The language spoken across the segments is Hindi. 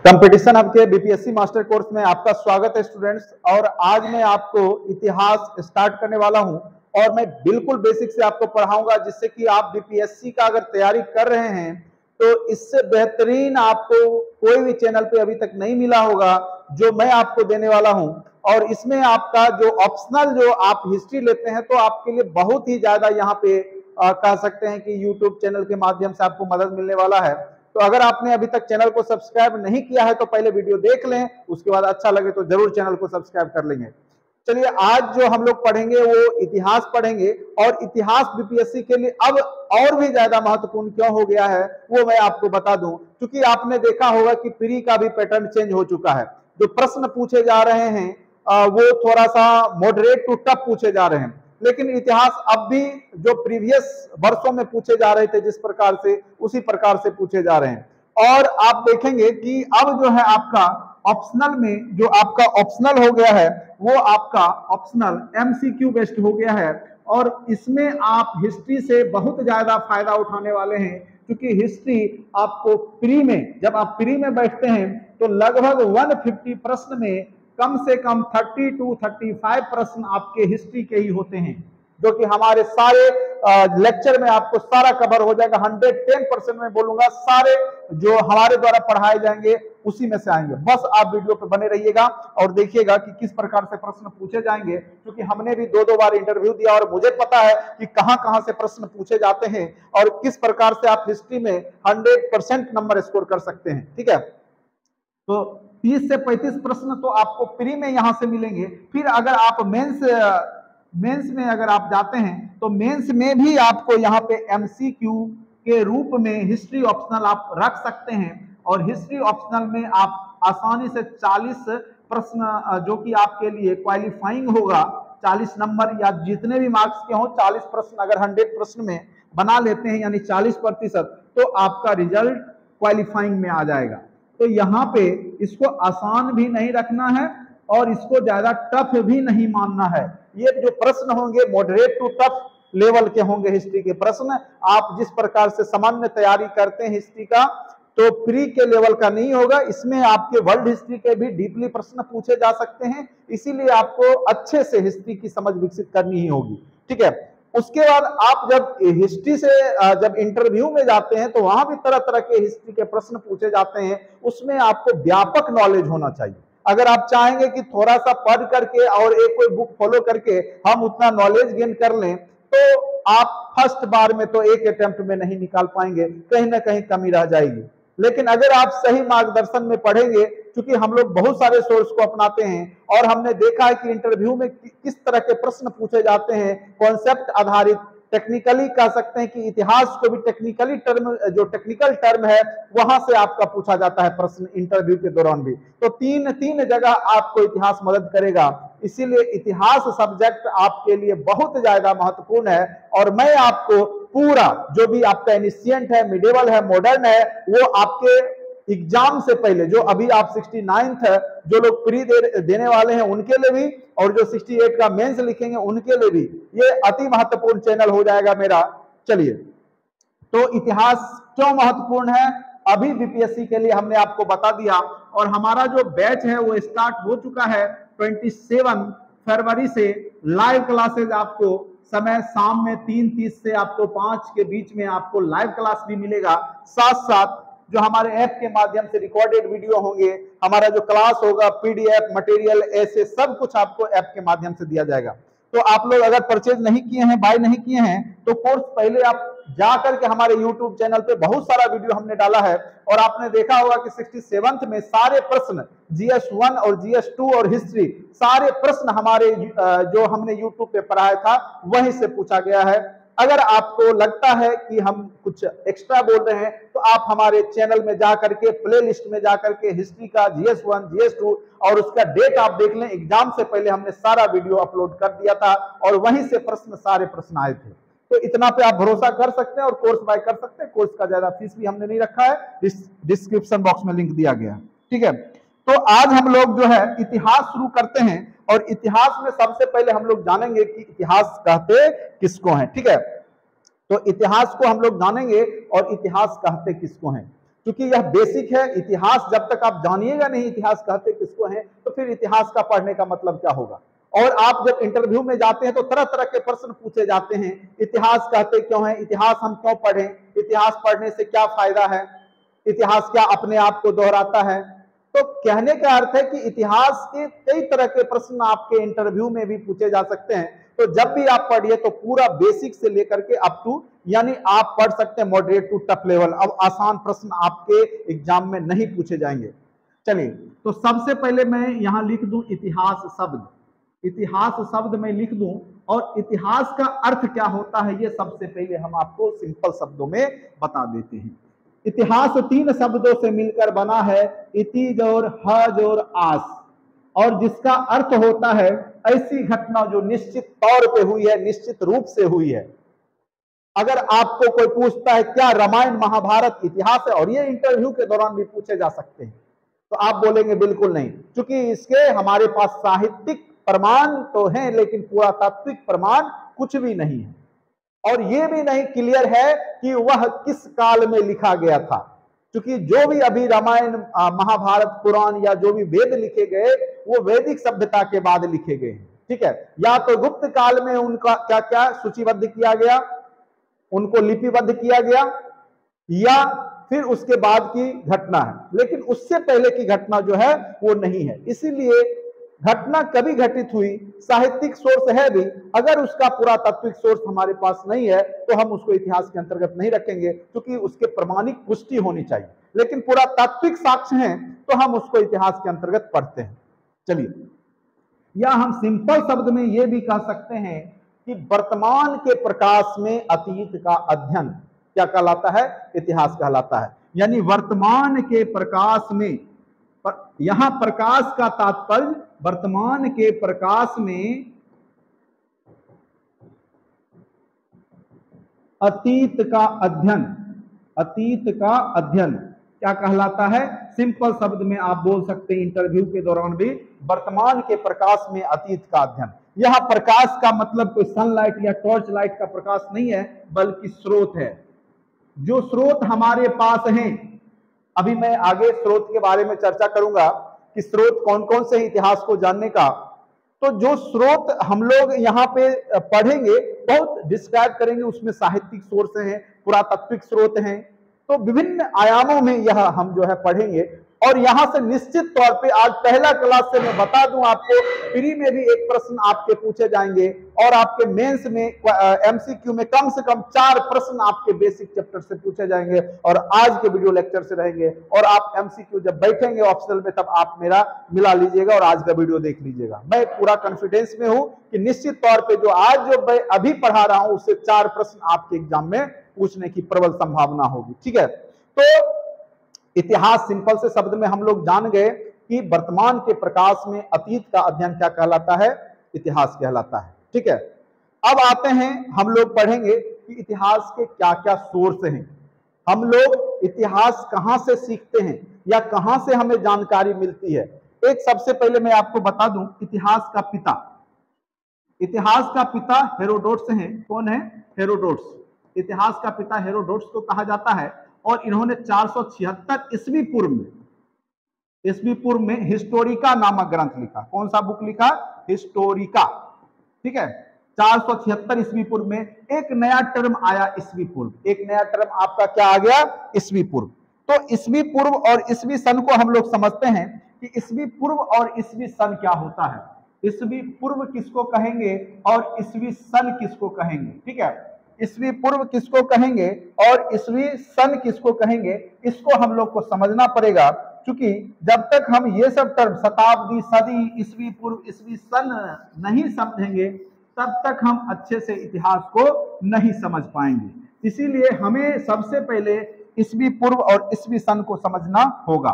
कंपटीशन हब के बीपीएससी मास्टर कोर्स में आपका स्वागत है स्टूडेंट्स। और आज मैं आपको इतिहास स्टार्ट करने वाला हूं और मैं बिल्कुल बेसिक से आपको पढ़ाऊंगा, जिससे कि आप बीपीएससी का अगर तैयारी कर रहे हैं तो इससे बेहतरीन आपको कोई भी चैनल पे अभी तक नहीं मिला होगा जो मैं आपको देने वाला हूं। और इसमें आपका जो ऑप्शनल जो आप हिस्ट्री लेते हैं तो आपके लिए बहुत ही ज्यादा यहाँ पे कह सकते हैं कि यूट्यूब चैनल के माध्यम से आपको मदद मिलने वाला है। तो अगर आपने अभी तक चैनल को सब्सक्राइब नहीं किया है तो पहले वीडियो देख लें, उसके बाद अच्छा लगे तो जरूर चैनल को सब्सक्राइब कर लेंगे। चलिए, आज जो हम लोग पढ़ेंगे वो इतिहास पढ़ेंगे, और इतिहास बीपीएससी के लिए अब और भी ज्यादा महत्वपूर्ण क्यों हो गया है वो मैं आपको बता दूं। क्योंकि आपने देखा होगा कि प्री का भी पैटर्न चेंज हो चुका है। जो प्रश्न पूछे जा रहे हैं वो थोड़ा सा मॉडरेट टू टफ पूछे जा रहे हैं, लेकिन इतिहास अब भी जो प्रीवियस वर्षों में पूछे जा रहे थे जिस प्रकार से, उसी प्रकार से पूछे जा रहे हैं। और आप देखेंगे कि अब जो है आपका ऑप्शनल में जो आपका ऑप्शनल हो गया है वो आपका ऑप्शनल एमसीक्यू बेस्ड हो गया है। और इसमें आप हिस्ट्री से बहुत ज्यादा फायदा उठाने वाले हैं, क्योंकि हिस्ट्री आपको प्री में, जब आप प्री में बैठते हैं तो लगभग 150 प्रश्न में कम से कम 30 to 35 प्रश्न आपके हिस्ट्री के ही होते हैं, जो कि हमारे सारे लेक्चर में आपको सारा कवर हो जाएगा। 110% में बोलूंगा सारे जो हमारे द्वारा पढ़ाए जाएंगे उसी में से आएंगे। बस आप वीडियो पे बने रहिएगा और देखिएगा कि किस प्रकार से प्रश्न पूछे जाएंगे, क्योंकि हमने भी दो बार इंटरव्यू दिया और मुझे पता है कि कहां से प्रश्न पूछे जाते हैं और किस प्रकार से आप हिस्ट्री में 100% नंबर स्कोर कर सकते हैं। ठीक है, तो 30 से 35 प्रश्न तो आपको प्री में यहां से मिलेंगे। फिर अगर आप मेंस में अगर आप जाते हैं तो मेंस में भी आपको यहाँ पे एमसीक्यू के रूप में हिस्ट्री ऑप्शनल आप रख सकते हैं। और हिस्ट्री ऑप्शनल में आप आसानी से 40 प्रश्न जो कि आपके लिए क्वालिफाइंग होगा, 40 नंबर या जितने भी मार्क्स के हों, 40 प्रश्न अगर 100 प्रश्न में बना लेते हैं यानी 40%, तो आपका रिजल्ट क्वालिफाइंग में आ जाएगा। तो यहाँ पे इसको आसान भी नहीं रखना है और इसको ज्यादा टफ भी नहीं मानना है। ये जो प्रश्न होंगे मॉडरेट टू टफ लेवल के होंगे हिस्ट्री के प्रश्न। आप जिस प्रकार से सामान्य तैयारी करते हैं हिस्ट्री का, तो प्री के लेवल का नहीं होगा। इसमें आपके वर्ल्ड हिस्ट्री के भी डीपली प्रश्न पूछे जा सकते हैं, इसीलिए आपको अच्छे से हिस्ट्री की समझ विकसित करनी ही होगी। ठीक है, उसके बाद आप जब हिस्ट्री से जब इंटरव्यू में जाते हैं तो वहां भी तरह तरह के हिस्ट्री के प्रश्न पूछे जाते हैं। उसमें आपको व्यापक नॉलेज होना चाहिए। अगर आप चाहेंगे कि थोड़ा सा पढ़ करके और एक कोई बुक फॉलो करके हम उतना नॉलेज गेन कर लें, तो आप फर्स्ट बार में तो एक अटेम्प्ट में नहीं निकाल पाएंगे, कहीं ना कहीं कमी रह जाएगी। लेकिन अगर आप सही मार्गदर्शन में पढ़ेंगे, क्योंकि हम लोग बहुत सारे सोर्स को अपनाते हैं और हमने देखा है कि इंटरव्यू में किस तरह के प्रश्न पूछे जाते हैं, कॉन्सेप्ट आधारित, टेक्निकली कह सकते हैं कि इतिहास को भी टेक्निकली टर्म, जो टेक्निकल टर्म है वहां से आपका पूछा जाता है प्रश्न इंटरव्यू के दौरान भी। तो तीन जगह आपको इतिहास मदद करेगा, इसीलिए इतिहास सब्जेक्ट आपके लिए बहुत ज्यादा महत्वपूर्ण है। और मैं आपको पूरा जो भी आपका एनिशिएंट है, मिडिवल है, मॉडर्न है, वो आपके एग्जाम से पहले, जो अभी आप 69th है जो लोग प्री देने वाले हैं उनके लिए भी, और जो 68 का मेंस लिखेंगे उनके लिए भी ये अति महत्वपूर्ण चैनल हो जाएगा मेरा। चलिए, तो इतिहास क्यों महत्वपूर्ण है अभी बीपीएससी के लिए हमने आपको बता दिया। और हमारा जो बैच है वो स्टार्ट हो चुका है 27 फरवरी से। लाइव क्लासेज आपको समय शाम में 3:30 से आपको 5 के बीच में आपको लाइव क्लास भी मिलेगा। साथ साथ जो हमारे ऐप के माध्यम से रिकॉर्डेड वीडियो होंगे, हमारा जो क्लास होगा, पीडीएफ मटेरियल, ऐसे सब कुछ आपको ऐप के माध्यम से दिया जाएगा। तो आप लोग अगर परचेज नहीं किए हैं, बाय नहीं किए हैं, तो कोर्स पहले आप जा करके हमारे यूट्यूब चैनल पे बहुत सारा वीडियो हमने डाला है। और आपने देखा होगा कि 67th में सारे प्रश्न GS1 और GS2 और हिस्ट्री, सारे प्रश्न हमारे जो हमने यूट्यूब पे पढ़ाया था वहीं से पूछा गया है। अगर आपको लगता है कि हम कुछ एक्स्ट्रा बोल रहे हैं तो आप हमारे चैनल में जाकर के प्ले लिस्ट में जाकर के हिस्ट्री का GS1 GS2 और उसका डेट आप देख लें। एग्जाम से पहले हमने सारा वीडियो अपलोड कर दिया था और वहीं से सारे प्रश्न आए थे। तो इतना पे आप भरोसा कर सकते हैं और कोर्स बाय कर सकते हैं। कोर्स का ज्यादा फीस भी हमने नहीं रखा है, डिस्क्रिप्शन बॉक्स में लिंक दिया गया है। ठीक है, तो आज हम लोग जो है इतिहास शुरू करते हैं। और इतिहास में सबसे पहले हम लोग जानेंगे कि इतिहास कहते किसको हैं। ठीक है, तो इतिहास को हम लोग जानेंगे और इतिहास कहते किसको हैं। क्योंकि यह बेसिक है। इतिहास जब तक आप जानिएगा नहीं इतिहास कहते किसको हैं, तो फिर इतिहास का पढ़ने का मतलब क्या होगा। और आप जब इंटरव्यू में जाते हैं तो तरह तरह के प्रश्न पूछे जाते हैं, इतिहास कहते क्यों है, इतिहास हम क्यों पढ़ें, इतिहास पढ़ने से क्या फायदा है, इतिहास क्या अपने आप को दोहराता है। तो कहने का अर्थ है कि इतिहास के कई तरह के प्रश्न आपके इंटरव्यू में भी पूछे जा सकते हैं। तो जब भी आप पढ़िए तो पूरा बेसिक से लेकर के अप टू, यानी आप पढ़ सकते हैं मॉडरेट टू टफ लेवल। अब आसान प्रश्न आपके एग्जाम में नहीं पूछे जाएंगे। चलिए, तो सबसे पहले मैं यहां लिख दूं इतिहास शब्द, इतिहास शब्द में लिख दूं, और इतिहास का अर्थ क्या होता है ये सबसे पहले हम आपको सिंपल शब्दों में बता देते हैं। इतिहास 3 शब्दों से मिलकर बना है, इतिज और हज और आस, और जिसका अर्थ होता है ऐसी घटना जो निश्चित तौर पे हुई है, निश्चित रूप से हुई है। अगर आपको कोई पूछता है क्या रामायण महाभारत इतिहास है, और ये इंटरव्यू के दौरान भी पूछे जा सकते हैं, तो आप बोलेंगे बिल्कुल नहीं, क्योंकि इसके हमारे पास साहित्यिक प्रमाण तो हैं लेकिन पुरातात्विक प्रमाण कुछ भी नहीं है। और यह भी नहीं क्लियर है कि वह किस काल में लिखा गया था, क्योंकि जो भी अभी रामायण महाभारत पुराण या जो भी वेद लिखे गए वो वैदिक सभ्यता के बाद लिखे गए हैं। ठीक है, या तो गुप्त काल में उनका क्या क्या सूचीबद्ध किया गया, उनको लिपिबद्ध किया गया, या फिर उसके बाद की घटना है, लेकिन उससे पहले की घटना जो है वो नहीं है। इसीलिए घटना कभी घटित हुई साहित्यिक सोर्स है भी, अगर उसका पुरातात्विक सोर्स हमारे पास नहीं है तो हम उसको इतिहास के अंतर्गत नहीं रखेंगे, क्योंकि उसके प्रमाणिक पुष्टि होनी चाहिए। लेकिन पुरातात्विक साक्ष्य हैं तो हम उसको इतिहास के अंतर्गत पढ़ते हैं। चलिए, या हम सिंपल शब्द में यह भी कह सकते हैं कि वर्तमान के प्रकाश में अतीत का अध्ययन क्या कहलाता है, इतिहास कहलाता है। यानी वर्तमान के प्रकाश में, यहां प्रकाश का तात्पर्य वर्तमान के प्रकाश में अतीत का अध्ययन, अतीत का अध्ययन क्या कहलाता है। सिंपल शब्द में आप बोल सकते हैं इंटरव्यू के दौरान भी, वर्तमान के प्रकाश में अतीत का अध्ययन। यह प्रकाश का मतलब कोई सनलाइट या टॉर्च लाइट का प्रकाश नहीं है, बल्कि स्रोत है। जो स्रोत हमारे पास हैं, अभी मैं आगे स्रोत के बारे में चर्चा करूंगा कि स्रोत कौन कौन से इतिहास को जानने का। तो जो स्रोत हम लोग यहाँ पे पढ़ेंगे, बहुत डिस्क्राइब करेंगे, उसमें साहित्यिक सोर्स हैं, पुरातात्विक स्रोत हैं, तो विभिन्न आयामों में यह हम जो है पढ़ेंगे। और यहां से निश्चित तौर पे आज पहला क्लास से मैं बता दूं आपको, प्री में भी एक प्रश्न आपके पूछे जाएंगे, और आपके मेंस में एमसीक्यू में कम से कम 4 प्रश्न आपके बेसिक चैप्टर से पूछे जाएंगे, और आज के वीडियो लेक्चर से रहेंगे। और आप एमसीक्यू जब बैठेंगे ऑप्शनल में, तब आप मेरा मिला लीजिएगा और आज का वीडियो देख लीजिएगा। मैं पूरा कॉन्फिडेंस में हूं कि निश्चित तौर पर जो आज जो मैं अभी पढ़ा रहा हूं उससे 4 प्रश्न आपके एग्जाम में पूछने की प्रबल संभावना होगी। ठीक है, तो इतिहास सिंपल से शब्द में हम लोग जान गए कि वर्तमान के प्रकाश में अतीत का अध्ययन क्या कहलाता है, इतिहास कहलाता है। ठीक है, अब आते हैं, हम लोग पढ़ेंगे कि इतिहास के क्या क्या सोर्स हैं, हम लोग इतिहास कहां से सीखते हैं या कहां से हमें जानकारी मिलती है। एक सबसे पहले मैं आपको बता दूं, इतिहास का पिता, इतिहास का पिता हेरोडोटस हैं। कौन है? हेरोडोटस। इतिहास का पिता हेरोडोटस को कहा जाता है, और इन्होंने 476 ईस्वी पूर्व में हिस्टोरिका नामक ग्रंथ लिखा। कौन सा बुक लिखा? हिस्टोरिका। ठीक है, 476 ईस्वी पूर्व में एक नया टर्म आया, ईस्वी पूर्व। एक नया टर्म आपका क्या आ गया? ईस्वी पूर्व। तो ईस्वी पूर्व और ईस्वी सन को हम लोग समझते हैं कि ईस्वी पूर्व और ईस्वी सन क्या होता है। ईस्वी पूर्व किसको कहेंगे और ईस्वी सन किसको कहेंगे? ठीक है, ईस्वी पूर्व किसको कहेंगे और ईस्वी सन किसको कहेंगे, इसको हम लोग को समझना पड़ेगा, क्योंकि जब तक हम ये सब टर्म शताब्दी, सदी, ईस्वी पूर्व, ईस्वी सन नहीं समझेंगे, तब तक हम अच्छे से इतिहास को नहीं समझ पाएंगे। इसीलिए हमें सबसे पहले ईस्वी पूर्व और ईस्वी सन को समझना होगा।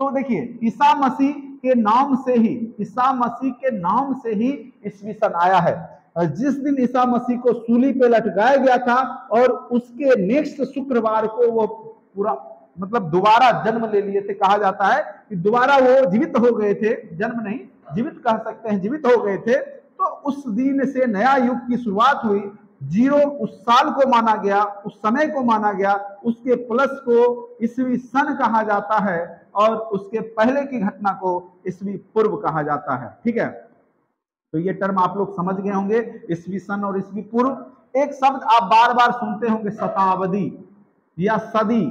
तो देखिए, ईसा मसीह के नाम से ही, ईसा मसीह के नाम से ही ईस्वी सन आया है। जिस दिन ईसा मसीह को सूली पे लटकाया गया था और उसके नेक्स्ट शुक्रवार को वो पूरा मतलब दोबारा जन्म ले लिए थे। कहा जाता है कि दोबारा वो जीवित हो गए थे, जन्म नहीं जीवित कह सकते हैं, जीवित हो गए थे। तो उस दिन से नया युग की शुरुआत हुई। जीरो उस साल को माना गया, उस समय को माना गया, उसके प्लस को ईस्वी सन कहा जाता है और उसके पहले की घटना को ईस्वी पूर्व कहा जाता है। ठीक है, तो ये टर्म आप लोग समझ गए होंगे, ईस्वी सन और ईस्वी पूर्व। एक शब्द आप बार बार सुनते होंगे, शताब्दी या सदी।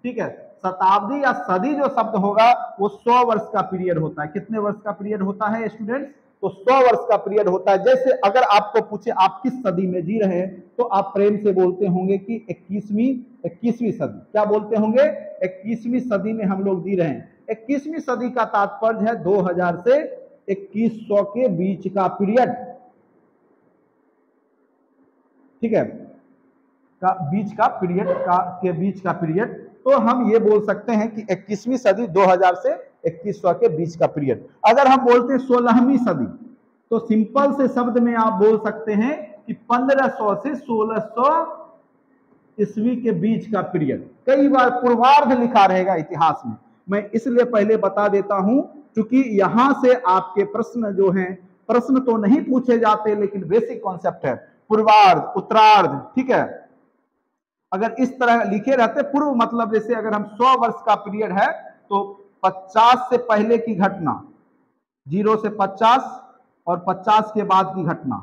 ठीक है, शताब्दी या सदी जो शब्द होगा वो 100 वर्ष का पीरियड होता है। कितने वर्ष का पीरियड होता है स्टूडेंट्स? तो 100 वर्ष का पीरियड होता है। जैसे अगर आपको पूछे आप किस सदी में जी रहे हैं, तो आप प्रेम से बोलते होंगे कि 21वीं सदी। क्या बोलते होंगे? 21वीं सदी में हम लोग जी रहे हैं। 21वीं सदी का तात्पर्य है 2000 से 2100 के बीच का पीरियड। ठीक है, बीच का पीरियड। तो हम ये बोल सकते हैं कि 21वीं सदी 2000 से 2100 के बीच का पीरियड। अगर हम बोलते हैं 16वीं सदी, तो सिंपल से शब्द में आप बोल सकते हैं कि 1500 से 1600 ईस्वी के बीच का पीरियड। कई बार पूर्वार्ध लिखा रहेगा इतिहास में, मैं इसलिए पहले बता देता हूं, क्योंकि यहां से आपके प्रश्न जो हैं, प्रश्न तो नहीं पूछे जाते लेकिन बेसिक कॉन्सेप्ट है पूर्वार्ध, उत्तरार्ध। ठीक है, अगर इस तरह लिखे रहते, पूर्व मतलब जैसे अगर हम 100 वर्ष का पीरियड है तो 50 से पहले की घटना, 0 से 50 और 50 के बाद की घटना,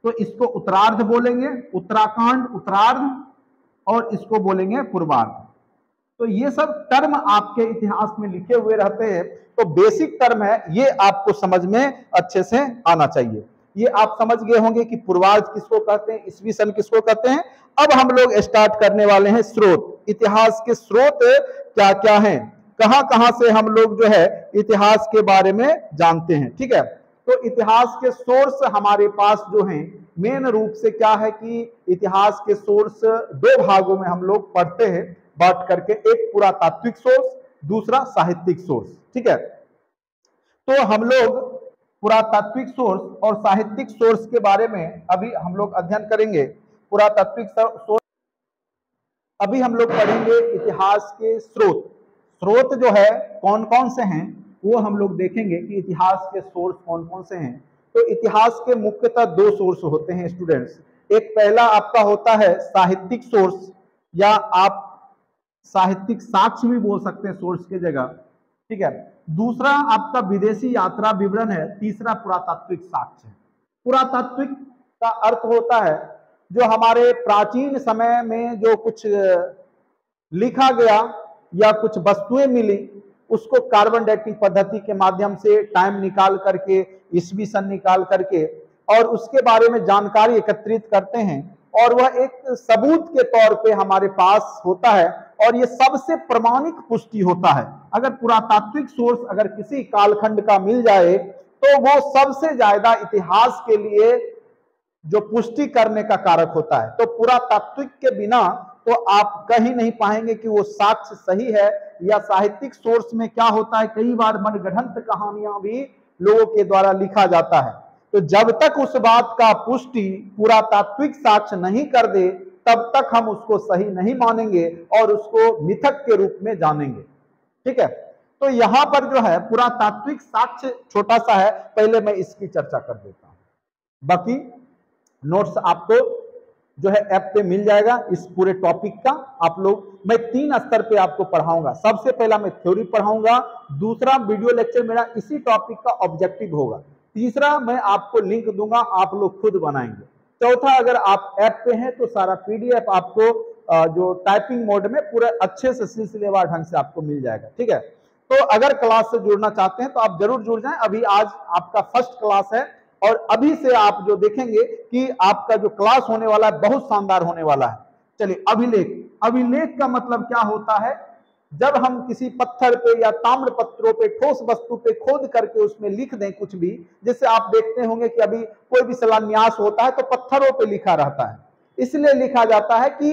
तो इसको उत्तरार्ध बोलेंगे, उत्तराखंड उत्तरार्ध, और इसको बोलेंगे पूर्वार्ध। तो ये सब टर्म आपके इतिहास में लिखे हुए रहते हैं, तो बेसिक टर्म है, ये आपको समझ में अच्छे से आना चाहिए। ये आप समझ गए होंगे कि पूर्वार्ध किसको कहते हैं, ईस्वी सन किसको कहते हैं। अब हम लोग स्टार्ट करने वाले हैं स्रोत। इतिहास के स्रोत क्या क्या हैं, कहां कहां से हम लोग जो है इतिहास के बारे में जानते हैं। ठीक है, तो इतिहास के सोर्स हमारे पास जो हैं, मेन रूप से क्या है कि इतिहास के सोर्स दो भागों में हम लोग पढ़ते हैं बांट करके, एक पुरातात्विक सोर्स, दूसरा साहित्यिक सोर्स। ठीक है, तो हम लोग पुरातात्विक सोर्स और साहित्यिक सोर्स के बारे में अभी हम लोग अध्ययन करेंगे। पुरातात्विक सोर्स, अभी हम लोग पढ़ेंगे इतिहास के स्रोत। स्रोत जो है कौन कौन से हैं वो हम लोग देखेंगे कि इतिहास के सोर्स कौन कौन से हैं। तो इतिहास के मुख्यतः दो सोर्स होते हैं स्टूडेंट्स। एक पहला आपका होता है साहित्यिक सोर्स, या आप साहित्यिक साक्ष्य भी बोल सकते हैं सोर्स के जगह। ठीक है, दूसरा आपका विदेशी यात्रा विवरण है, तीसरा पुरातात्विक साक्ष्य है। पुरातात्विक का अर्थ होता है जो हमारे प्राचीन समय में जो कुछ लिखा गया या कुछ वस्तुएं मिली, उसको कार्बन डेटिंग पद्धति के माध्यम से टाइम निकाल करके, ईस्वी सन निकाल करके, और उसके बारे में जानकारी एकत्रित करते हैं, और वह एक सबूत के तौर पे हमारे पास होता है, और ये सबसे प्रमाणिक पुष्टि होता है। अगर पुरातात्विक सोर्स अगर किसी कालखंड का मिल जाए तो वो सबसे ज्यादा इतिहास के लिए जो पुष्टि करने का कारक होता है। तो पुरातात्विक के बिना तो आप कहीं नहीं पाएंगे कि वो साक्ष्य सही है। या साहित्यिक सोर्स में क्या होता है, कई बार मनगढ़ंत कहानियां भी लोगों के द्वारा लिखा जाता है, तो जब तक उस बात का पुष्टि पुरातात्विक साक्ष्य नहीं कर दे तब तक हम उसको सही नहीं मानेंगे और उसको मिथक के रूप में जानेंगे। ठीक है, तो यहां पर जो है पुरातात्विक साक्ष्य छोटा सा है, पहले मैं इसकी चर्चा कर देता हूं, बाकी नोट्स आपको जो है ऐप पे मिल जाएगा इस पूरे टॉपिक का। आप लोग, मैं 3 स्तर पे आपको पढ़ाऊंगा। सबसे पहला मैं थ्योरी पढ़ाऊंगा, दूसरा वीडियो लेक्चर मेरा इसी टॉपिक का ऑब्जेक्टिव होगा, तीसरा मैं आपको लिंक दूंगा, आप लोग खुद बनाएंगे, चौथा अगर आप ऐप पे हैं तो सारा पीडीएफ आपको जो टाइपिंग मोड में पूरे अच्छे से सिलसिलेवार ढंग से आपको मिल जाएगा। ठीक है, तो अगर क्लास से जुड़ना चाहते हैं तो आप जरूर जुड़ जाएं। अभी आज आपका फर्स्ट क्लास है और अभी से आप जो देखेंगे कि आपका जो क्लास होने वाला है बहुत शानदार होने वाला है। चलिए, अभिलेख। अभिलेख का मतलब क्या होता है, जब हम किसी पत्थर पे या ताम्र पत्रों पे, ठोस वस्तु पे खोद करके उसमें लिख दें कुछ भी, जैसे आप देखते होंगे कि अभी कोई भी शिलान्यास होता है तो पत्थरों पे लिखा रहता है, इसलिए लिखा जाता है कि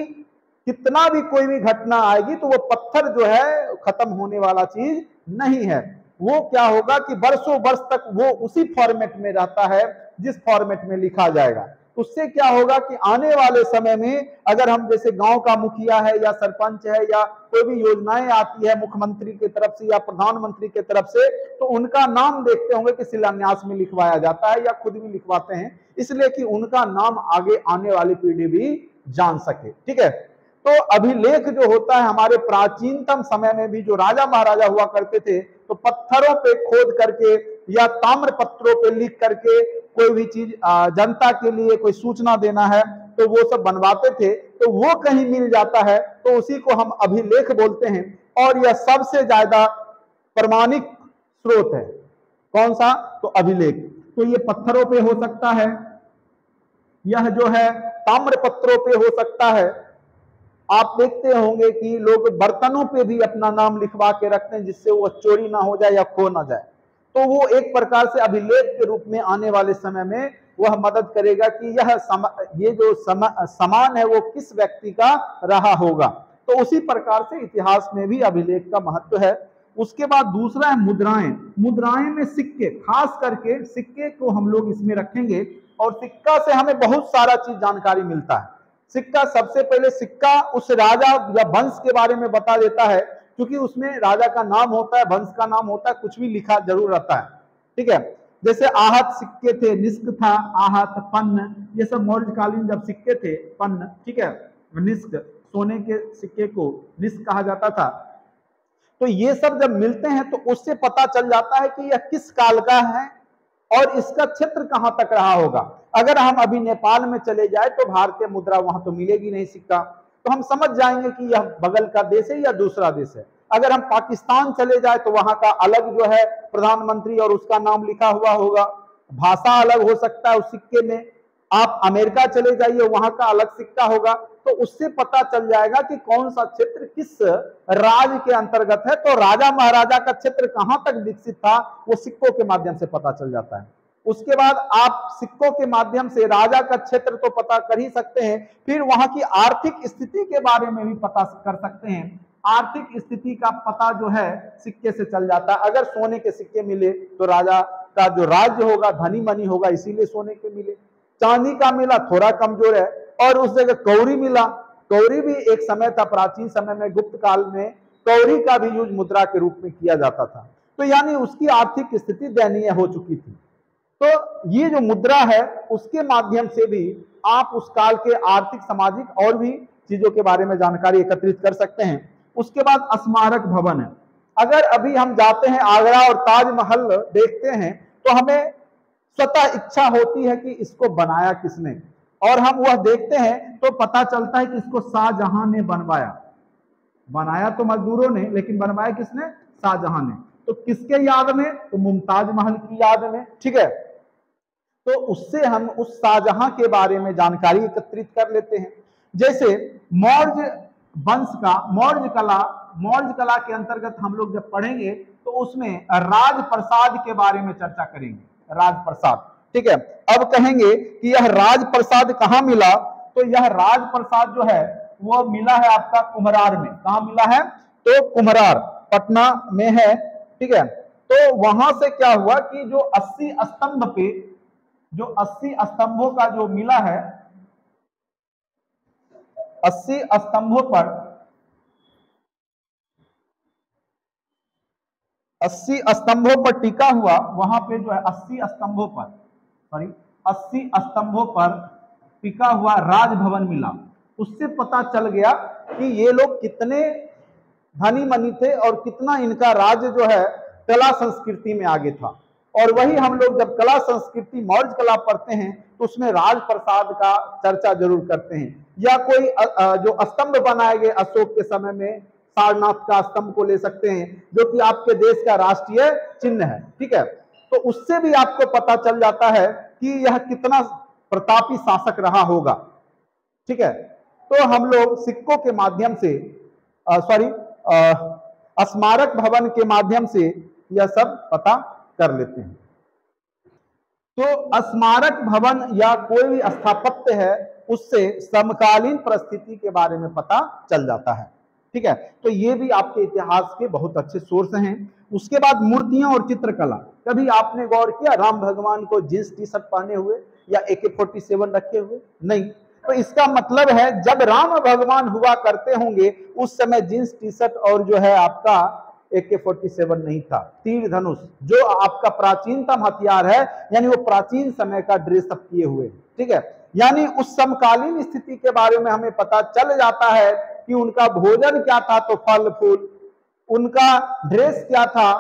कितना भी कोई भी घटना आएगी तो वो पत्थर जो है खत्म होने वाला चीज नहीं है। वो क्या होगा कि वर्षों वर्ष तक वो उसी फॉर्मेट में रहता है जिस फॉर्मेट में लिखा जाएगा। उससे क्या होगा कि आने वाले समय में अगर हम जैसे गांव का मुखिया है या सरपंच है या कोई भी योजनाएं आती है मुख्यमंत्री की तरफ से या प्रधानमंत्री की तरफ से, तो उनका नाम देखते होंगे कि शिलान्यास में लिखवाया जाता है या खुद भी लिखवाते हैं, इसलिए कि उनका नाम आगे आने वाली पीढ़ी भी जान सके। ठीक है, तो अभिलेख जो होता है हमारे प्राचीनतम समय में भी जो राजा महाराजा हुआ करते थे, तो पत्थरों पे खोद करके या ताम्र पत्रों पे लिख करके कोई भी चीज जनता के लिए कोई सूचना देना है तो वो सब बनवाते थे, तो वो कहीं मिल जाता है तो उसी को हम अभिलेख बोलते हैं। और यह सबसे ज्यादा प्रमाणिक स्रोत है। कौन सा? तो अभिलेख। तो ये पत्थरों पे हो सकता है, यह जो है ताम्र पत्रों पे हो सकता है। आप देखते होंगे कि लोग बर्तनों पे भी अपना नाम लिखवा के रखते हैं जिससे वो चोरी ना हो जाए या खो ना जाए। तो वो एक प्रकार से अभिलेख के रूप में आने वाले समय में वह मदद करेगा कि ये जो सामान है वो किस व्यक्ति का रहा होगा। तो उसी प्रकार से इतिहास में भी अभिलेख का महत्व है। उसके बाद दूसरा है मुद्राएं। मुद्राएं में सिक्के, खास करके सिक्के को हम लोग इसमें रखेंगे और सिक्का से हमें बहुत सारा चीज जानकारी मिलता है। सिक्का, सबसे पहले सिक्का उस राजा या वंश के बारे में बता देता है, क्योंकि उसमें राजा का नाम होता है, वंश का नाम होता है, कुछ भी लिखा जरूर रहता है। ठीक है, जैसे आहत सिक्के थे, निष्क था, आहत, पन्न, ये सब मौर्यकालीन जब सिक्के थे, पन्न, ठीक है, निष्क, सोने के सिक्के को निष्क कहा जाता था। तो ये सब जब मिलते हैं तो उससे पता चल जाता है कि यह किस काल का है और इसका क्षेत्र कहां तक रहा होगा। अगर हम अभी नेपाल में चले जाए तो भारतीय मुद्रा वहां तो मिलेगी नहीं, सिक्का, तो हम समझ जाएंगे कि यह बगल का देश है या दूसरा देश है। अगर हम पाकिस्तान चले जाए तो वहां का अलग जो है प्रधानमंत्री और उसका नाम लिखा हुआ होगा, भाषा अलग हो सकता है उस सिक्के में। आप अमेरिका चले जाइए, वहां का अलग सिक्का होगा, तो उससे पता चल जाएगा कि कौन सा क्षेत्र किस राज के अंतर्गत है। तो राजा महाराजा का क्षेत्र कहां तक विकसित था वो सिक्कों के माध्यम से पता चल जाता है। उसके बाद आप सिक्कों के माध्यम से राजा का क्षेत्र तो पता कर ही सकते हैं, फिर वहां की आर्थिक स्थिति के बारे में भी पता कर सकते हैं। आर्थिक स्थिति का पता जो है सिक्के से चल जाता है। अगर सोने के सिक्के मिले तो राजा का जो राज्य होगा धनी मनी होगा, इसीलिए सोने के मिले। चांदी का मिला थोड़ा कमजोर है, और उस जगह कौड़ी मिला। कौड़ी भी एक समय था, प्राचीन समय में गुप्त काल में कौड़ी का भी यूज मुद्रा के रूप में किया जाता था। तो यानी उसकी आर्थिक स्थिति दयनीय हो चुकी थी। तो ये जो मुद्रा है उसके माध्यम से भी आप उस काल के आर्थिक, सामाजिक और भी चीजों के बारे में जानकारी एकत्रित कर सकते हैं। उसके बाद स्मारक भवन है। अगर अभी हम जाते हैं आगरा और ताजमहल देखते हैं तो हमें स्वतः इच्छा होती है कि इसको बनाया किसने, और हम वह देखते हैं तो पता चलता है कि इसको शाहजहां ने बनवाया। बनाया तो मजदूरों ने, लेकिन बनवाया किसने? शाहजहां ने। तो किसके याद में? तो मुमताज महल की याद में। ठीक है, तो उससे हम उस शाहजहां के बारे में जानकारी एकत्रित कर लेते हैं। जैसे मौर्य वंश का मौर्य कला के अंतर्गत हम लोग जब पढ़ेंगे तो उसमें राजप्रसाद के बारे में चर्चा करेंगे। राजप्रसाद, ठीक है। अब कहेंगे कि यह राजप्रसाद कहां मिला, तो यह राजप्रसाद जो है वो मिला है आपका कुम्हरार में। कहां मिला है? तो कुम्हरार पटना में है, ठीक है। तो वहां से क्या हुआ कि जो 80 स्तंभ पे, जो 80 स्तंभों का जो मिला है, 80 स्तंभों पर 80 स्तंभों पर टिका हुआ, वहां पे जो है 80 स्तंभों पर टिका हुआ राजभवन मिला। उससे पता चल गया कि ये लोग कितने धनी मनी थे और कितना इनका राज्य जो है कला संस्कृति में आगे था। और वही हम लोग जब कला संस्कृति मौर्य कला पढ़ते हैं तो उसमें राजप्रसाद का चर्चा जरूर करते हैं। या कोई जो स्तंभ बनाए गए अशोक के समय में, सारनाथ का स्तंभ को ले सकते हैं जो कि आपके देश का राष्ट्रीय चिन्ह है, ठीक है। तो उससे भी आपको पता चल जाता है कि यह कितना प्रतापी शासक रहा होगा, ठीक है। तो हम लोग सिक्कों के माध्यम से स्मारक भवन के माध्यम से यह सब पता कर लेते हैं। तो स्मारक भवन या कोई भी स्थापत्य है उससे समकालीन परिस्थिति के बारे में पता चल जाता है, ठीक है। तो ये भी आपके इतिहास के बहुत अच्छे सोर्स हैं। उसके बाद मूर्तियां और चित्रकला। कभी आपने गौर किया राम भगवान को जींस टी शर्ट पहने हुए या AK-47 रखे हुए? नहीं। तो इसका मतलब है जब राम भगवान हुआ करते होंगे उस समय जींस टी शर्ट और जो है आपका AK-47 नहीं था। तीर धनुष जो आपका प्राचीनतम हथियार है, यानी वो प्राचीन समय का ड्रेसअप किए हुए, ठीक है। यानी उस समकालीन स्थिति के बारे में हमें पता चल जाता है कि उनका भोजन क्या था, तो फल फूल, उनका ड्रेस क्या था,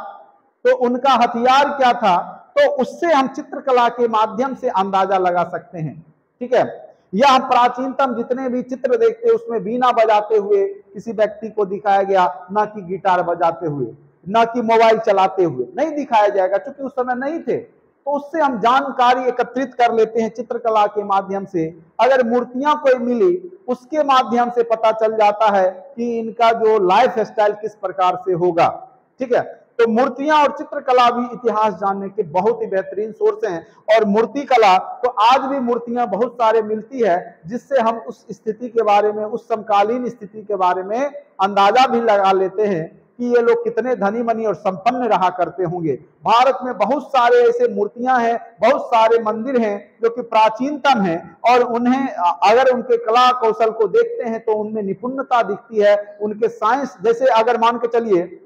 तो उनका हथियार क्या था। तो उससे हम चित्रकला के माध्यम से अंदाजा लगा सकते हैं, ठीक है। या हम प्राचीनतम जितने भी चित्र देखते हैं उसमें बीना बजाते हुए किसी व्यक्ति को दिखाया गया, ना कि गिटार बजाते हुए, ना कि मोबाइल चलाते हुए, नहीं दिखाया जाएगा क्योंकि उस समय नहीं थे। तो उससे हम जानकारी एकत्रित कर लेते हैं चित्रकला के माध्यम से। अगर मूर्तियां कोई मिली उसके माध्यम से पता चल जाता है कि इनका जो लाइफ स्टाइल किस प्रकार से होगा, ठीक है। तो मूर्तियां और चित्रकला भी इतिहास जानने के बहुत ही बेहतरीन सोर्स हैं। और मूर्ति कला तो आज भी मूर्तियां बहुत सारे मिलती है जिससे हम उस स्थिति के बारे में, उस समकालीन स्थिति के बारे में अंदाजा भी लगा लेते हैं कि ये लोग कितने धनी मनी और संपन्न रहा करते होंगे। भारत में बहुत सारे ऐसे मूर्तियां हैं, बहुत सारे मंदिर हैं जो कि प्राचीनतम हैं, और उन्हें अगर उनके कला कौशल को देखते हैं तो उनमें निपुणता दिखती है। उनके साइंस, जैसे अगर मान के चलिए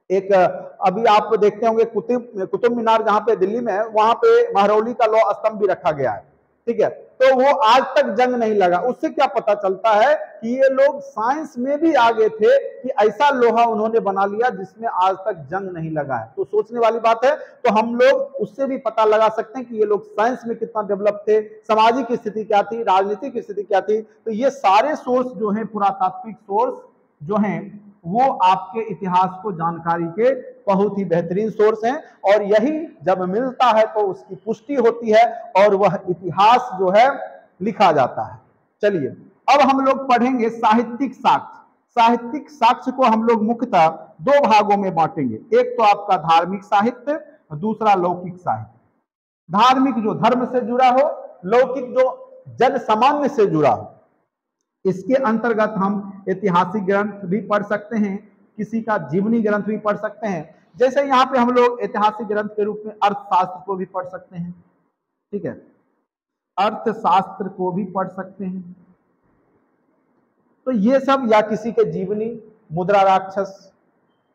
एक अभी आप देखते होंगे कुतुब मीनार जहां पे दिल्ली में है, वहां पे महरौली का लौह स्तंभ भी रखा गया है, ठीक है। तो वो आज तक जंग नहीं लगा। उससे क्या पता चलता है कि ये लोग साइंस में भी आगे थे कि ऐसा लोहा उन्होंने बना लिया जिसमें आज तक जंग नहीं लगा है। तो सोचने वाली बात है। तो हम लोग उससे भी पता लगा सकते हैं कि ये लोग साइंस में कितना डेवलप थे, सामाजिक स्थिति क्या थी, राजनीतिक स्थिति क्या थी। तो ये सारे सोर्स जो है, पुरातात्विक सोर्स जो हैं, वो आपके इतिहास को जानकारी के बहुत ही बेहतरीन सोर्स हैं। और यही जब मिलता है तो उसकी पुष्टि होती है और वह इतिहास जो है लिखा जाता है। चलिए अब हम लोग पढ़ेंगे साहित्यिक साक्ष्य। साहित्यिक साक्ष्य को हम लोग मुख्यतः दो भागों में बांटेंगे। एक तो आपका धार्मिक साहित्य, दूसरा लौकिक साहित्य। धार्मिक जो धर्म से जुड़ा हो, लौकिक जो जन सामान्य से जुड़ा हो। इसके अंतर्गत हम ऐतिहासिक ग्रंथ भी पढ़ सकते हैं, किसी का जीवनी ग्रंथ भी पढ़ सकते हैं। जैसे यहाँ पे हम लोग ऐतिहासिक ग्रंथ के रूप में अर्थशास्त्र को भी पढ़ सकते हैं, ठीक है, अर्थशास्त्र को भी पढ़ सकते हैं। तो ये सब, या किसी के जीवनी, मुद्रा राक्षस,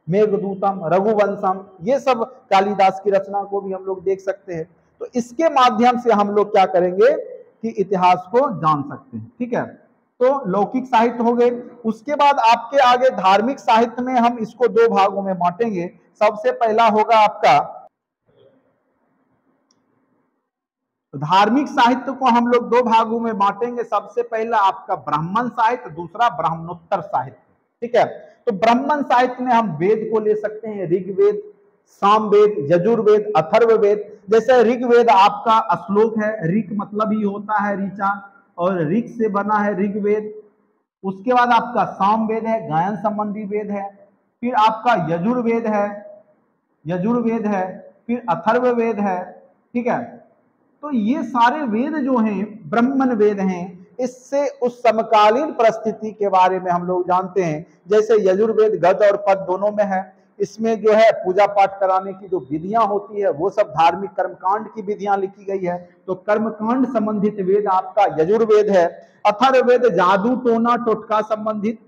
मेघदूतम, रघुवंशम, ये सब कालिदास की रचना को भी हम लोग देख सकते हैं। तो इसके माध्यम से हम लोग क्या करेंगे कि इतिहास को जान सकते हैं, ठीक है। तो लौकिक साहित्य हो गए। उसके बाद आपके आगे धार्मिक साहित्य में हम इसको दो भागों में बांटेंगे। सबसे पहला होगा आपका धार्मिक साहित्य को हम लोग दो भागों में बांटेंगे। सबसे पहला आपका ब्राह्मण साहित्य, दूसरा ब्राह्मणोत्तर साहित्य, ठीक है। तो ब्राह्मण साहित्य में हम वेद को ले सकते हैं, ऋग्वेद, सामवेद, यजुर्वेद, अथर्ववेद। जैसे ऋग्वेद आपका श्लोक है, ऋक मतलब ही होता है ऋचा, और ऋक से बना है ऋग्वेद। उसके बाद आपका सामवेद है, गायन संबंधी वेद है। फिर आपका यजुर्वेद है, फिर अथर्ववेद है, ठीक है। तो ये सारे वेद जो हैं ब्राह्मण वेद हैं। इससे उस समकालीन परिस्थिति के बारे में हम लोग जानते हैं। जैसे यजुर्वेद गद और पद दोनों में है। इसमें जो है पूजा पाठ कराने की जो विधियां होती है वो सब धार्मिक कर्मकांड की विधियां लिखी गई है। तो कर्मकांड संबंधित वेद आपका यजुर्वेद है। अथर्ववेद जादू टोना टोटका संबंधित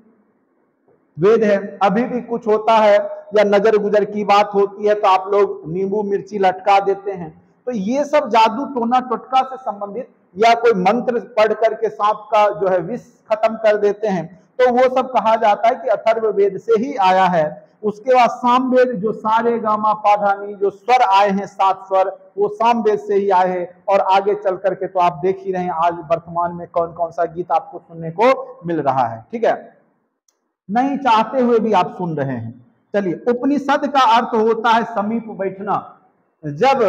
वेद है। अभी भी कुछ होता है या नजर गुजर की बात होती है तो आप लोग नींबू मिर्ची लटका देते हैं। तो ये सब जादू टोना टोटका से संबंधित, या कोई मंत्र पढ़ करके सांप का जो है विष खत्म कर देते हैं, तो वो सब कहा जाता है कि अथर्ववेद से ही आया है। उसके बाद सामवेद, जो सारे गामा पाधानी जो स्वर आए हैं 7 स्वर, वो सामवेद से ही आए हैं। और आगे चल करके तो आप देख ही रहे हैं आज वर्तमान में कौन कौन सा गीत आपको सुनने को मिल रहा है, ठीक है, नहीं चाहते हुए भी आप सुन रहे हैं। चलिए, उपनिषद का अर्थ होता है समीप बैठना। जब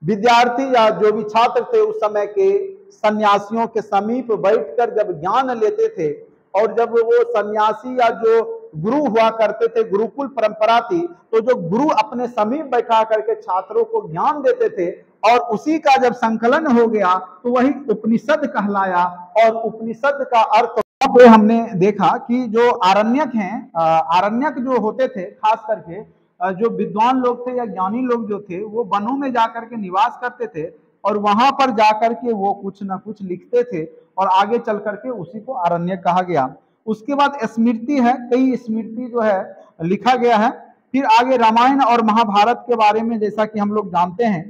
विद्यार्थी या जो भी छात्र थे उस समय के सन्यासियों के समीप बैठकर जब ज्ञान लेते थे, और जब वो सन्यासी या जो गुरु हुआ करते थे, गुरुकुल परंपरा थी, तो जो गुरु अपने समीप बैठा करके छात्रों को ज्ञान देते थे, और उसी का जब संकलन हो गया तो वही उपनिषद कहलाया। और उपनिषद का अर्थ पे हमने देखा कि जो आरण्यक हैं, आरण्यक जो होते थे, खास करके जो विद्वान लोग थे या ज्ञानी लोग जो थे, वो वनों में जाकर के निवास करते थे। और वहां पर जाकर के वो कुछ ना कुछ लिखते थे और आगे चल करके उसी को आरण्यक कहा गया। उसके बाद स्मृति है, कई स्मृति जो है लिखा गया है। फिर आगे रामायण और महाभारत के बारे में, जैसा कि हम लोग जानते हैं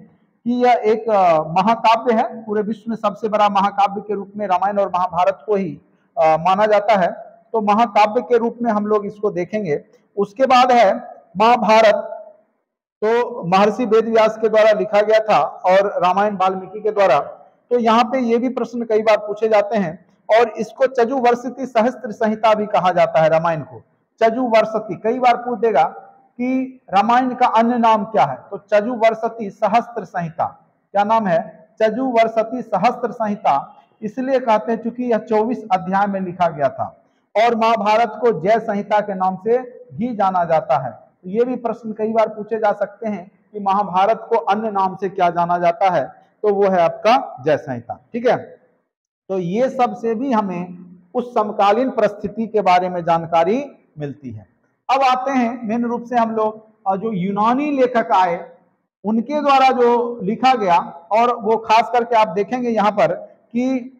कि यह एक महाकाव्य है, पूरे विश्व में सबसे बड़ा महाकाव्य के रूप में रामायण और महाभारत को ही माना जाता है। तो महाकाव्य के रूप में हम लोग इसको देखेंगे। उसके बाद है महाभारत, तो महर्षि वेदव्यास के द्वारा लिखा गया था और रामायण वाल्मीकि के द्वारा। तो यहाँ पे ये भी प्रश्न कई बार पूछे जाते हैं, और इसको चजुवर्षति सहस्त्र संहिता भी कहा जाता है। रामायण को चजुवर्षति कई बार पूछ देगा कि रामायण का अन्य नाम क्या है, तो चजुवर्षति सहस्त्र संहिता। क्या नाम है? चजुवर्षति सहस्त्र संहिता। इसलिए कहते हैं क्योंकि यह 24 अध्याय में लिखा गया था। और महाभारत को जय संहिता के नाम से भी जाना जाता है। तो ये भी प्रश्न कई बार पूछे जा सकते हैं कि महाभारत को अन्य नाम से क्या जाना जाता है, तो वो है आपका जय संहिता। ठीक है, तो ये सब से भी हमें उस समकालीन परिस्थिति के बारे में जानकारी मिलती है। अब आते हैं मेन रूप से हम लोग जो यूनानी लेखक आए उनके द्वारा जो लिखा गया, और वो खास करके आप देखेंगे यहाँ पर कि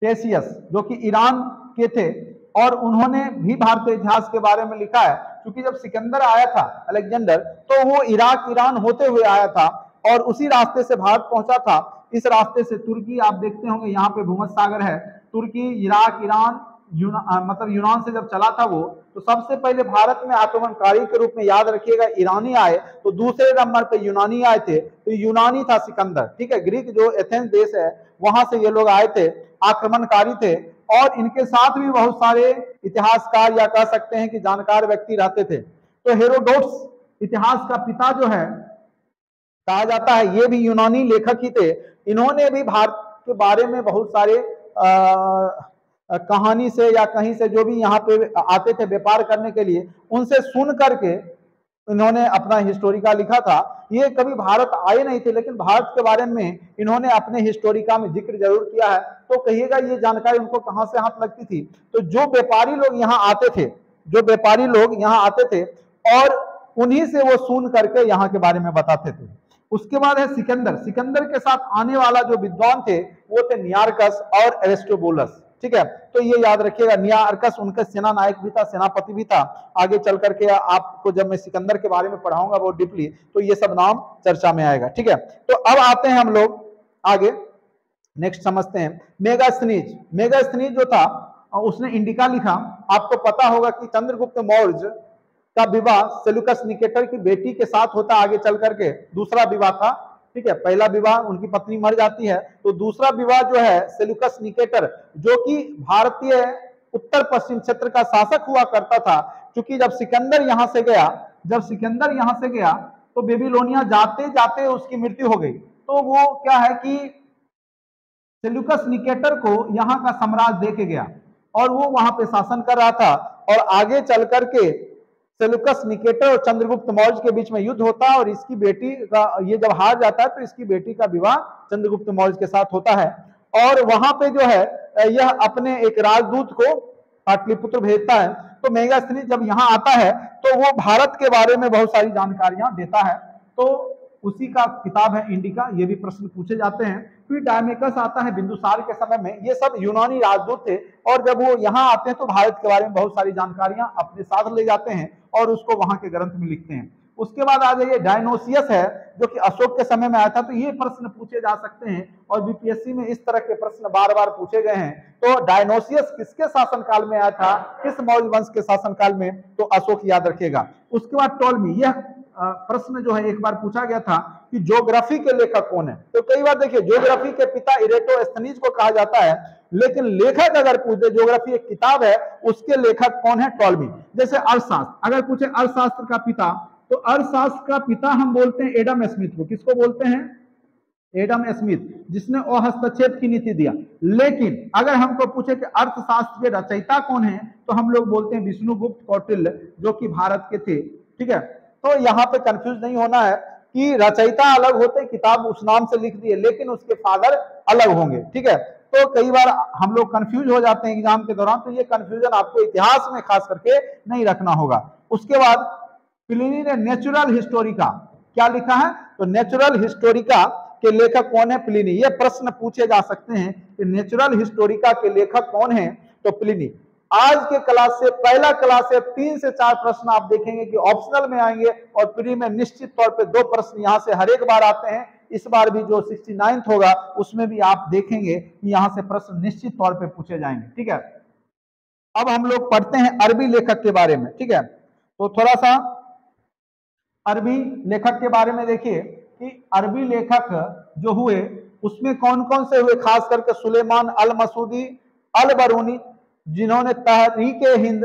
टेसियस जो कि ईरान के थे, और उन्होंने भी भारतीय इतिहास के बारे में लिखा है। क्योंकि जब सिकंदर आया था अलेक्जेंडर, तो वो इराक ईरान होते हुए आया था और उसी रास्ते से भारत पहुंचा था। इस रास्ते से तुर्की, आप देखते होंगे यहाँ पे भूमध्य सागर है, तुर्की, इराक, ईरान, मतलब यूनान से जब चला था वो, तो सबसे पहले भारत में आक्रमणकारी के रूप में याद रखिएगा ईरानी आए, तो दूसरे नंबर पे यूनानी आए थे। तो यूनानी था सिकंदर, ठीक है, ग्रीक जो एथेंस देश है वहां से ये लोग आए थे, आक्रमणकारी थे। और इनके साथ भी बहुत सारे इतिहासकार या कह सकते हैं कि जानकार व्यक्ति रहते थे। तो हेरोडोट्स इतिहास का पिता जो है कहा जाता है, ये भी यूनानी लेखक ही थे। इन्होंने भी भारत के बारे में बहुत सारे कहानी से या कहीं से जो भी यहाँ पे आते थे व्यापार करने के लिए, उनसे सुन करके इन्होंने अपना हिस्टोरिका लिखा था। ये कभी भारत आए नहीं थे, लेकिन भारत के बारे में इन्होंने अपने हिस्टोरिका में जिक्र जरूर किया है। तो कहिएगा ये जानकारी उनको कहां से हाथ लगती थी? तो जो व्यापारी लोग यहाँ आते थे, जो व्यापारी लोग यहाँ आते थे, और उन्हीं से वो सुन करके यहाँ के बारे में बताते थे। उसके बाद है सिकंदर। सिकंदर के साथ आने वाला जो विद्वान थे वो थे नियारकस और एरिस्टोबुलस। ठीक है, तो ये याद रखिएगा, नियारकस उनका सेना नायक भी था, सेनापति भी था। आगे चल करके आपको जब मैं सिकंदर के बारे में पढ़ाऊंगा बहुत डीपली, तो ये सब नाम चर्चा में आएगा। ठीक है, तो अब आते हैं हम लोग आगे, नेक्स्ट समझते हैं मेगास्थनीज। मेगास्थनीज जो था उसने इंडिका लिखा। आपको पता होगा कि चंद्रगुप्त मौर्य का विवाह सेल्यूकस निकेटर की बेटी के साथ होता, आगे चल करके दूसरा विवाह था। ठीक है, पहला विवाह उनकी पत्नी मर जाती है, तो दूसरा विवाह जो है सेल्यूकस निकेटर, जो कि भारतीय उत्तर पश्चिम क्षेत्र का शासक हुआ करता था। क्योंकि जब सिकंदर यहां से गया, तो बेबीलोनिया जाते जाते उसकी मृत्यु हो गई। तो वो क्या है कि सेल्यूकस निकेटर को यहाँ का साम्राज्य देके गया और वो वहां पे शासन कर रहा था। और आगे चल करके सेल्यूकस निकेटर और चंद्रगुप्त मौर्य के बीच में युद्ध होता है, और इसकी बेटी का, ये जब हार जाता है तो इसकी बेटी का विवाह चंद्रगुप्त मौर्य के साथ होता है। और वहां पे जो है यह अपने एक राजदूत को पाटलिपुत्र भेजता है। तो मेगास्थनीज जब यहाँ आता है तो वो भारत के बारे में बहुत सारी जानकारियां देता है। तो उसी का किताब है इंडिका। ये भी प्रश्न पूछे जाते हैं। फिर डायमेकस आता है बिंदुसार के समय में। ये सब यूनानी राजदूत थे, और जब वो यहाँ आते हैं तो भारत के बारे में बहुत सारी जानकारियां अपने साथ ले जाते हैं और उसको वहां के ग्रंथ में लिखते हैं। उसके बाद आ जाइए डायनोसियस है, जो कि अशोक के समय में आया था। तो ये प्रश्न पूछे जा सकते हैं, और बीपीएससी में इस तरह के प्रश्न बार बार पूछे गए हैं। तो डायनोसियस किसके शासनकाल में आया था, किस मौर्य वंश के शासनकाल में? तो अशोक याद रखिएगा। उसके बाद टोलमी, यह प्रश्न जो है एक बार पूछा गया था कि ज्योग्राफी के लेखक कौन है। तो कई बार देखिए, ज्योग्राफी के पिता इरेटोस्थनीज को कहा जाता है, लेकिन लेखक अगर पूछे, ज्योग्राफी एक किताब है, उसके लेखक कौन है? टोलमी। जैसे अर्थशास्त्र, अगर पूछे अर्थशास्त्र का पिता, तो अर्थशास्त्र का पिता हम बोलते हैं एडम स्मिथ को। किसको बोलते हैं? एडम स्मिथ, जिसने अहस्तक्षेप की नीति दिया। लेकिन अगर हमको पूछे कि अर्थशास्त्र के रचयिता कौन है, तो हम लोग बोलते हैं विष्णुगुप्त कौटिल्य, जो कि भारत के थे। ठीक है, तो यहाँ पे कंफ्यूज नहीं होना है कि रचयिता अलग होते, किताब उस नाम से लिख दिए, लेकिन उसके फादर अलग होंगे। ठीक है, तो कई बार हम लोग कंफ्यूज हो जाते हैं एग्जाम के दौरान, तो ये कंफ्यूजन आपको इतिहास में खास करके नहीं रखना होगा। उसके बाद प्लिनी ने नेचुरल हिस्टोरिका क्या लिखा है? तो नेचुरल हिस्टोरिका के लेखक कौन है? प्लिनी। ये प्रश्न पूछे जा सकते हैं कि नेचुरल हिस्टोरिका के लेखक कौन है? तो प्लिनी। आज के क्लास से, पहला क्लास से 3 से 4 प्रश्न आप देखेंगे कि ऑप्शनल में आएंगे और प्री में निश्चित तौर पे 2 प्रश्न यहां से हर एक बार आते हैं। इस बार भी जो 69th होगा उसमें भी आप देखेंगे कि यहां से प्रश्न निश्चित तौर पे पूछे जाएंगे। ठीक है, अब हम लोग पढ़ते हैं अरबी लेखक के बारे में। ठीक है, तो थोड़ा सा अरबी लेखक के बारे में देखिए कि अरबी लेखक जो हुए उसमें कौन कौन से हुए, खास करके सुलेमान अल मसूदी अल बरूनी जिन्होंने तहरीके हिंद,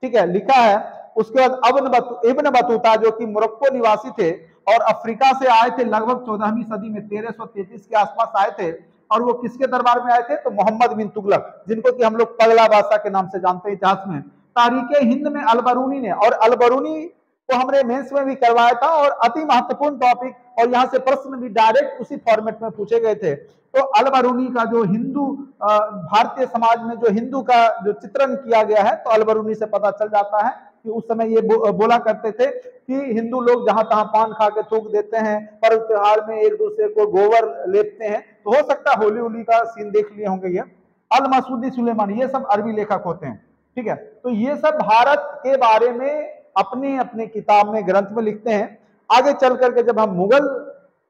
ठीक है, लिखा है। उसके बाद इब्न बतूता जो कि मोरक्को निवासी थे और अफ्रीका से आए थे, लगभग 14वीं सदी में 1333 के आसपास आए थे। और वो किसके दरबार में आए थे? तो मोहम्मद बिन तुगलक, जिनको कि हम लोग पगला बादशाह के नाम से जानते हैं इतिहास में। तारीखे हिंद में अलबरूनी ने, और अलबरूनी को हमने मेंस में भी करवाया था और अति महत्वपूर्ण टॉपिक, और यहाँ से प्रश्न भी डायरेक्ट उसी फॉर्मेट में पूछे गए थे। तो अलबरूनी का जो हिंदू भारतीय समाज में जो हिंदू का जो चित्रण किया गया है, तो अलबरूनी से पता चल जाता है कि उस समय ये बोला करते थे कि हिंदू लोग जहां तहां पान खा के थूक देते हैं, पर्व त्योहार में एक दूसरे को गोबर लेपते हैं। तो हो सकता है होली होली का सीन देख लिए होंगे ये। अल मसूदी सुलेमानी, ये सब अरबी लेखक होते हैं। ठीक है, तो ये सब भारत के बारे में अपने अपने किताब में, ग्रंथ में लिखते हैं। आगे चल करके जब हम मुगल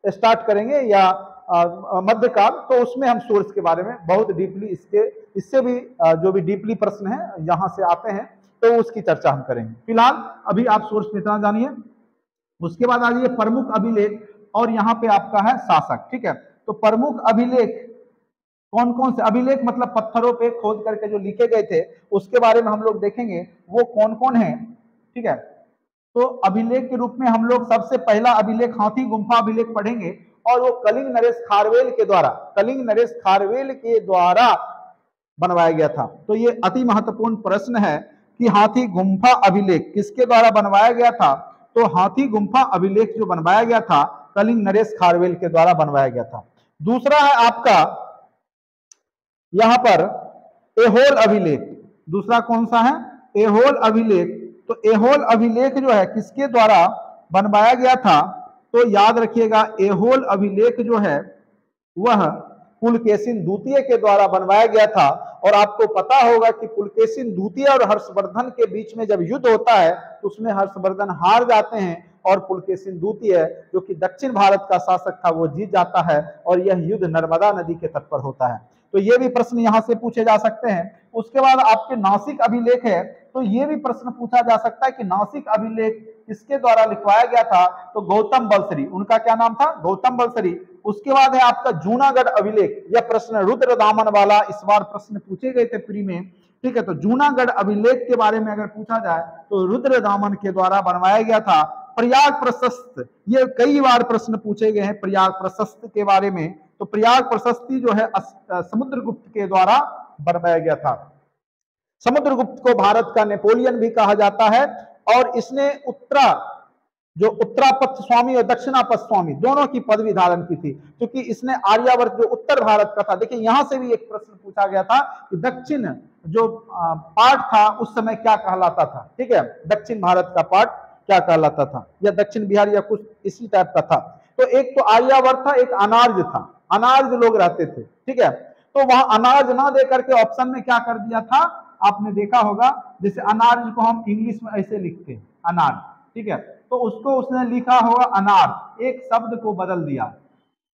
स्टार्ट करेंगे या मध्यकाल, तो उसमें हम सोर्स के बारे में बहुत डीपली, इससे भी जो भी डीपली प्रश्न है यहां से आते हैं, तो उसकी चर्चा हम करेंगे। फिलहाल अभी आप सोर्स में इतना जानिए। उसके बाद आ जाइए प्रमुख अभिलेख, और यहाँ पे आपका है शासक। ठीक है, तो प्रमुख अभिलेख कौन कौन से अभिलेख, मतलब पत्थरों पे खोद करके जो लिखे गए थे, उसके बारे में हम लोग देखेंगे वो कौन कौन है। ठीक है, तो अभिलेख के रूप में हम लोग सबसे पहला अभिलेख हाथी गुम्फा अभिलेख पढ़ेंगे, और वो कलिंग नरेश खारवेल के द्वारा बनवाया गया था। तो ये अति महत्वपूर्ण प्रश्न है कि हाथी गुम्फा अभिलेख किसके द्वारा बनवाया गया था? तो हाथी गुम्फा अभिलेख जो बनवाया गया था, कलिंग नरेश खारवेल के द्वारा बनवाया गया था। दूसरा है आपका यहां पर एहोल अभिलेख। दूसरा कौन सा है? एहोल अभिलेख। तो एहोल अभिलेख जो है किसके द्वारा बनवाया गया था? तो याद रखिएगा, एहोल अभिलेख जो है वह पुलकेशिन द्वितीय के द्वारा बनवाया गया था। और आपको पता होगा कि पुलकेशिन द्वितीय और हर्षवर्धन के बीच में जब युद्ध होता है, तो उसमें हर्षवर्धन हार जाते हैं और पुलकेशिन द्वितीय जो कि दक्षिण भारत का शासक था, वो जीत जाता है, और यह युद्ध नर्मदा नदी के तट पर होता है। तो ये भी प्रश्न यहां से पूछे जा सकते हैं। उसके बाद आपके नासिक अभिलेख है, तो ये भी प्रश्न पूछा जा सकता है कि नासिक अभिलेख किसके द्वारा लिखवाया गया था? तो गौतम बलसरी, उनका क्या नाम था? गौतम बलसरी। उसके बाद है आपका जूनागढ़ अभिलेख। यह प्रश्न रुद्रदामन वाला इस बार प्रश्न पूछे गए थे प्री में। ठीक है, तो जूनागढ़ अभिलेख के बारे में अगर पूछा जाए तो रुद्रदामन के द्वारा बनवाया गया था। प्रयाग प्रशस्त, ये कई बार प्रश्न पूछे गए हैं प्रयाग प्रशस्त के बारे में। तो प्रयाग प्रशस्ति जो है समुद्रगुप्त के द्वारा बनवाया गया था। समुद्रगुप्त को भारत का नेपोलियन भी कहा जाता है, और इसने उत्तरापथ स्वामी और दक्षिणापथ स्वामी दोनों की पदवी धारण की थी, क्योंकि इसने आर्यावर्त जो उत्तर भारत का था। देखिए यहां से भी एक प्रश्न पूछा गया था कि दक्षिण जो पार्ट था उस समय क्या कहलाता था। ठीक है, दक्षिण भारत का पार्ट क्या कहलाता था, या दक्षिण बिहार या कुछ इसी टाइप का था। तो एक तो आर्यावर्त था, एक अनार्य था, अनार्य लोग रहते थे। ठीक है, तो वहां अनार्य ना दे करके ऑप्शन में क्या कर दिया था, आपने देखा होगा, जैसे अनार्य को हम इंग्लिश में ऐसे लिखते हैं अनार। ठीक है, तो उसको उसने लिखा होगा अनार, एक शब्द को बदल दिया,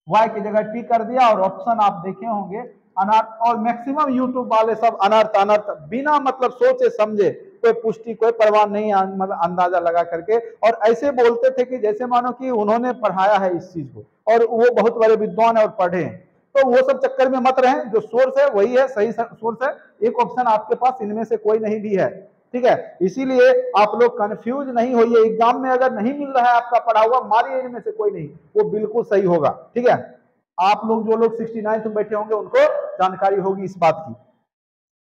वाई की जगह टी कर दिया, और ऑप्शन आप देखे होंगे अनार। और मैक्सिमम यूट्यूब वाले सब अनर्थ अनर्थ बिना मतलब सोचे समझे, कोई पुष्टि कोई परवाह नहीं, मतलब अंदाजा लगा करके, और ऐसे बोलते थे कि जैसे मानो कि उन्होंने पढ़ाया है इस चीज को, और वो बहुत बड़े विद्वान है और पढ़े हैं। तो वो सब चक्कर में मत रहें, जो सोर्स है वही है, सही सोर्स है। एक ऑप्शन आपके पास इनमें से कोई नहीं भी है। ठीक है, इसीलिए आप लोग कंफ्यूज नहीं होइए। एग्जाम में अगर नहीं मिल रहा है आपका पढ़ा हुआ, मारिए इनमें से कोई नहीं, वो बिल्कुल सही होगा। ठीक है, आप लोग जो लोग 69 में बैठे होंगे उनको जानकारी होगी इस बात की।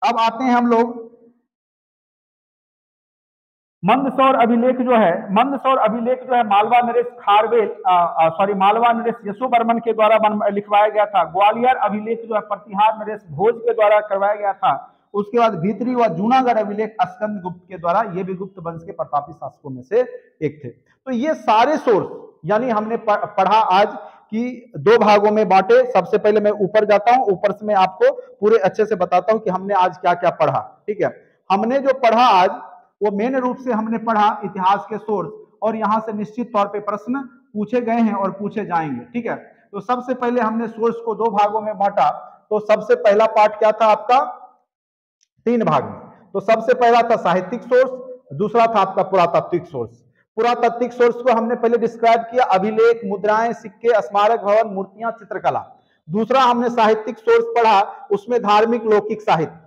अब आते हैं हम लोग मंदसौर अभिलेख जो है, मंदसौर अभिलेख जो है मालवा नरेश खारवेल मालवा नरेश यशोवर्मन के द्वारा लिखवाया गया था। ग्वालियर अभिलेख जो है प्रतिहार नरेश भोज के द्वारा करवाया गया था। उसके बाद भीतरी व जूनागढ़ अभिलेख स्कंद गुप्त के द्वारा, ये भी गुप्त वंश के प्रतापी शासकों में से एक थे। तो ये सारे सोर्स यानी हमने पढ़ा आज कि 2 भागों में बांटे। सबसे पहले मैं ऊपर जाता हूं, ऊपर से मैं आपको पूरे अच्छे से बताता हूं कि हमने आज क्या क्या पढ़ा। ठीक है, हमने जो पढ़ा आज वो मेन रूप से हमने पढ़ा इतिहास के सोर्स, और यहां से निश्चित तौर पे प्रश्न पूछे गए हैं और पूछे जाएंगे। ठीक है, तो सबसे पहले हमने सोर्स को 2 भागों में बांटा। तो सबसे पहला पार्ट क्या था आपका, 3 भाग में। तो सबसे पहला था साहित्यिक सोर्स, दूसरा था आपका पुरातात्विक सोर्स। पुरातात्विक सोर्स को हमने पहले डिस्क्राइब किया, अभिलेख, मुद्राएं, सिक्के, स्मारक भवन, मूर्तियां, चित्रकला। दूसरा हमने साहित्यिक सोर्स पढ़ा, उसमें धार्मिक लौकिक साहित्य।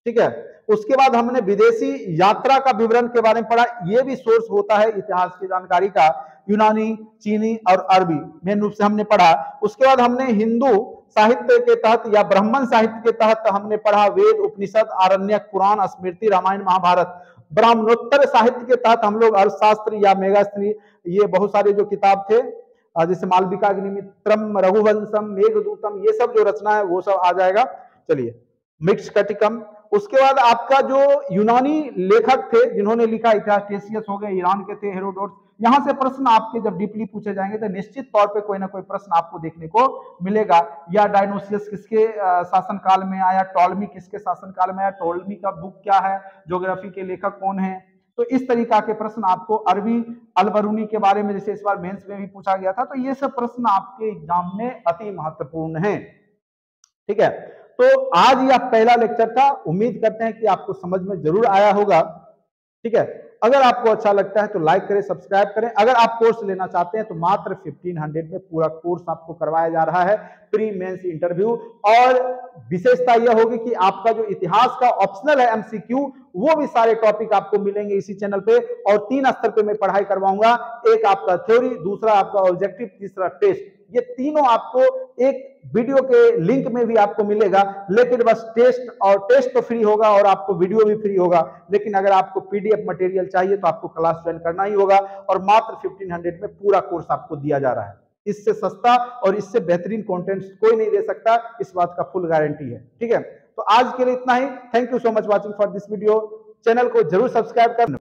ठीक है, उसके बाद हमने विदेशी यात्रा का विवरण के बारे में पढ़ा, यह भी सोर्स होता है इतिहास की जानकारी का, यूनानी, चीनी और अरबी मेन रूप से हमने पढ़ा। उसके बाद हमने हिंदू साहित्य के तहत या ब्राह्मण साहित्य के तहत हमने पढ़ा वेद, उपनिषद, आरण्यक, पुराण, स्मृति, रामायण, महाभारत। ब्राह्मणोत्तर साहित्य के तहत हम लोग अर्थशास्त्र या मेघास्त्री, ये बहुत सारे जो किताब थे जैसे मालविकाग्निमित्रम, रघुवंशम, मेघदूतम, ये सब जो रचना है वो सब आ जाएगा। चलिए, मिक्स कटिकम। उसके बाद आपका जो यूनानी लेखक थे जिन्होंने लिखा, इतिहास टेसियस हो गए, ईरान के थे हेरोडोटस। यहां से प्रश्न आपके जब डीपली पूछे जाएंगे तो निश्चित तौर पे कोई ना कोई प्रश्न आपको देखने को मिलेगा। या डायनोसियस किसके शासनकाल में आया, टॉलमी किसके शासनकाल में आया, टॉलमी का बुक क्या है, ज्योग्राफी के लेखक कौन है। तो इस तरीका के प्रश्न आपको, अरबी अल-बरूनी के बारे में जैसे इस बार मेंस में भी पूछा गया था, तो ये सब प्रश्न आपके एग्जाम में अति महत्वपूर्ण है। ठीक है, तो आज यह पहला लेक्चर था, उम्मीद करते हैं कि आपको समझ में जरूर आया होगा। ठीक है, अगर आपको अच्छा लगता है तो लाइक करें, सब्सक्राइब करें। अगर आप कोर्स लेना चाहते हैं तो मात्र 1500 में पूरा कोर्स आपको करवाया जा रहा है, प्री मेंस इंटरव्यू। और विशेषता यह होगी कि आपका जो इतिहास का ऑप्शनल है एमसीक्यू, वो भी सारे टॉपिक आपको मिलेंगे इसी चैनल पे। और 3 स्तर पे मैं पढ़ाई करवाऊंगा, एक आपका थ्योरी, दूसरा आपका ऑब्जेक्टिव, तीसरा टेस्ट। ये तीनों आपको एक वीडियो के लिंक में भी आपको मिलेगा, लेकिन बस टेस्ट तो फ्री होगा और आपको वीडियो भी फ्री होगा। लेकिन अगर आपको पीडीएफ मटेरियल चाहिए तो आपको क्लास ज्वाइन करना ही होगा, और मात्र 1500 में पूरा कोर्स आपको दिया जा रहा है। इससे सस्ता और इससे बेहतरीन कंटेंट कोई नहीं दे सकता, इस बात का फुल गारंटी है। ठीक है, तो आज के लिए इतना ही। Thank you so much watching for this video. Channel को जरूर सब्सक्राइब करना।